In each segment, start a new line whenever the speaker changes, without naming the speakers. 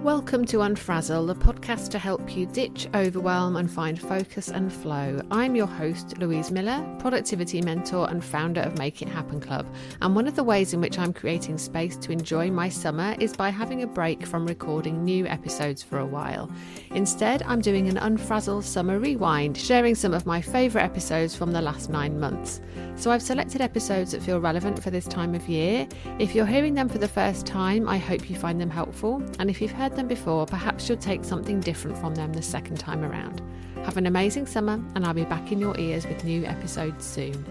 Welcome to Unfrazzle, the podcast to help you ditch overwhelm and find focus and flow. I'm your host, Louise Miller, productivity mentor and founder of Make It Happen Club. And one of the ways in which I'm creating space to enjoy my summer is by having a break from recording new episodes for a while. Instead, I'm doing an Unfrazzle summer rewind, sharing some of my favourite episodes from the last 9 months. So I've selected episodes that feel relevant for this time of year. If you're hearing them for the first time, I hope you find them helpful. And if you've heard them before, perhaps you'll take something different from them the second time around. Have an amazing summer, and I'll be back in your ears with new episodes soon.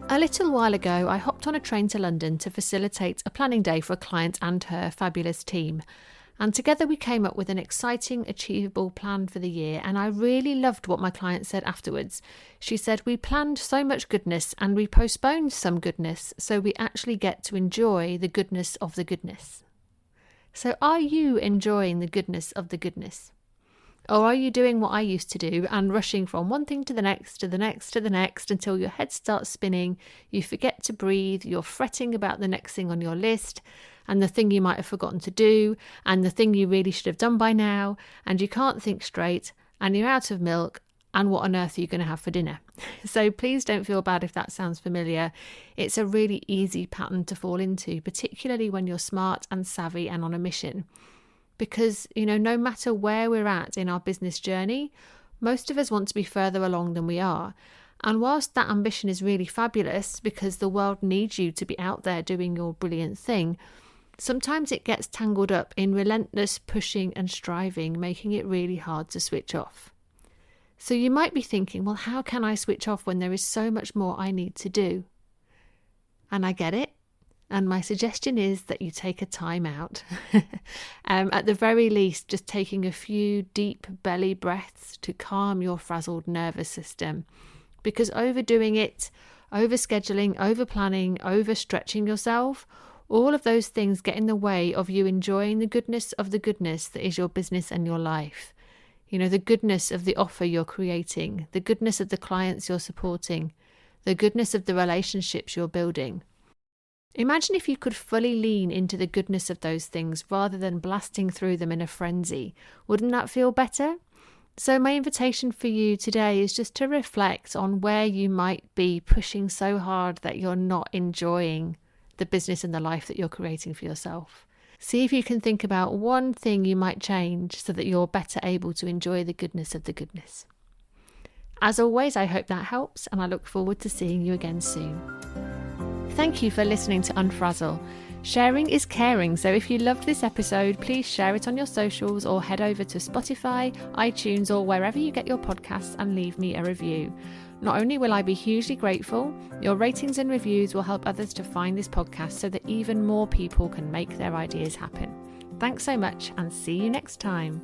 A little while ago, I hopped on a train to London to facilitate a planning day for a client and her fabulous team. And together we came up with an exciting, achievable plan for the year, and I really loved what my client said afterwards. She said, "We planned so much goodness and we postponed some goodness, so we actually get to enjoy the goodness of the goodness." So are you enjoying the goodness of the goodness? Or are you doing what I used to do and rushing from one thing to the next, to the next, to the next, until your head starts spinning, you forget to breathe, you're fretting about the next thing on your list, and the thing you might have forgotten to do, and the thing you really should have done by now, and you can't think straight, and you're out of milk, and what on earth are you going to have for dinner? So please don't feel bad if that sounds familiar. It's a really easy pattern to fall into, particularly when you're smart and savvy and on a mission. Because, no matter where we're at in our business journey, most of us want to be further along than we are. And whilst that ambition is really fabulous because the world needs you to be out there doing your brilliant thing, sometimes it gets tangled up in relentless pushing and striving, making it really hard to switch off. So you might be thinking, well, how can I switch off when there is so much more I need to do? And I get it. And my suggestion is that you take a time out. At the very least, just taking a few deep belly breaths to calm your frazzled nervous system. Because overdoing it, overscheduling, overplanning, overstretching yourself, all of those things get in the way of you enjoying the goodness of the goodness that is your business and your life. The goodness of the offer you're creating, the goodness of the clients you're supporting, the goodness of the relationships you're building. Imagine if you could fully lean into the goodness of those things rather than blasting through them in a frenzy. Wouldn't that feel better? So my invitation for you today is just to reflect on where you might be pushing so hard that you're not enjoying the business and the life that you're creating for yourself. See if you can think about one thing you might change so that you're better able to enjoy the goodness of the goodness. As always, I hope that helps, and I look forward to seeing you again soon. Thank you for listening to Unfrazzle. Sharing is caring, so if you loved this episode, please share it on your socials or head over to Spotify, iTunes, or wherever you get your podcasts and leave me a review. Not only will I be hugely grateful, your ratings and reviews will help others to find this podcast so that even more people can make their ideas happen. Thanks so much, and see you next time.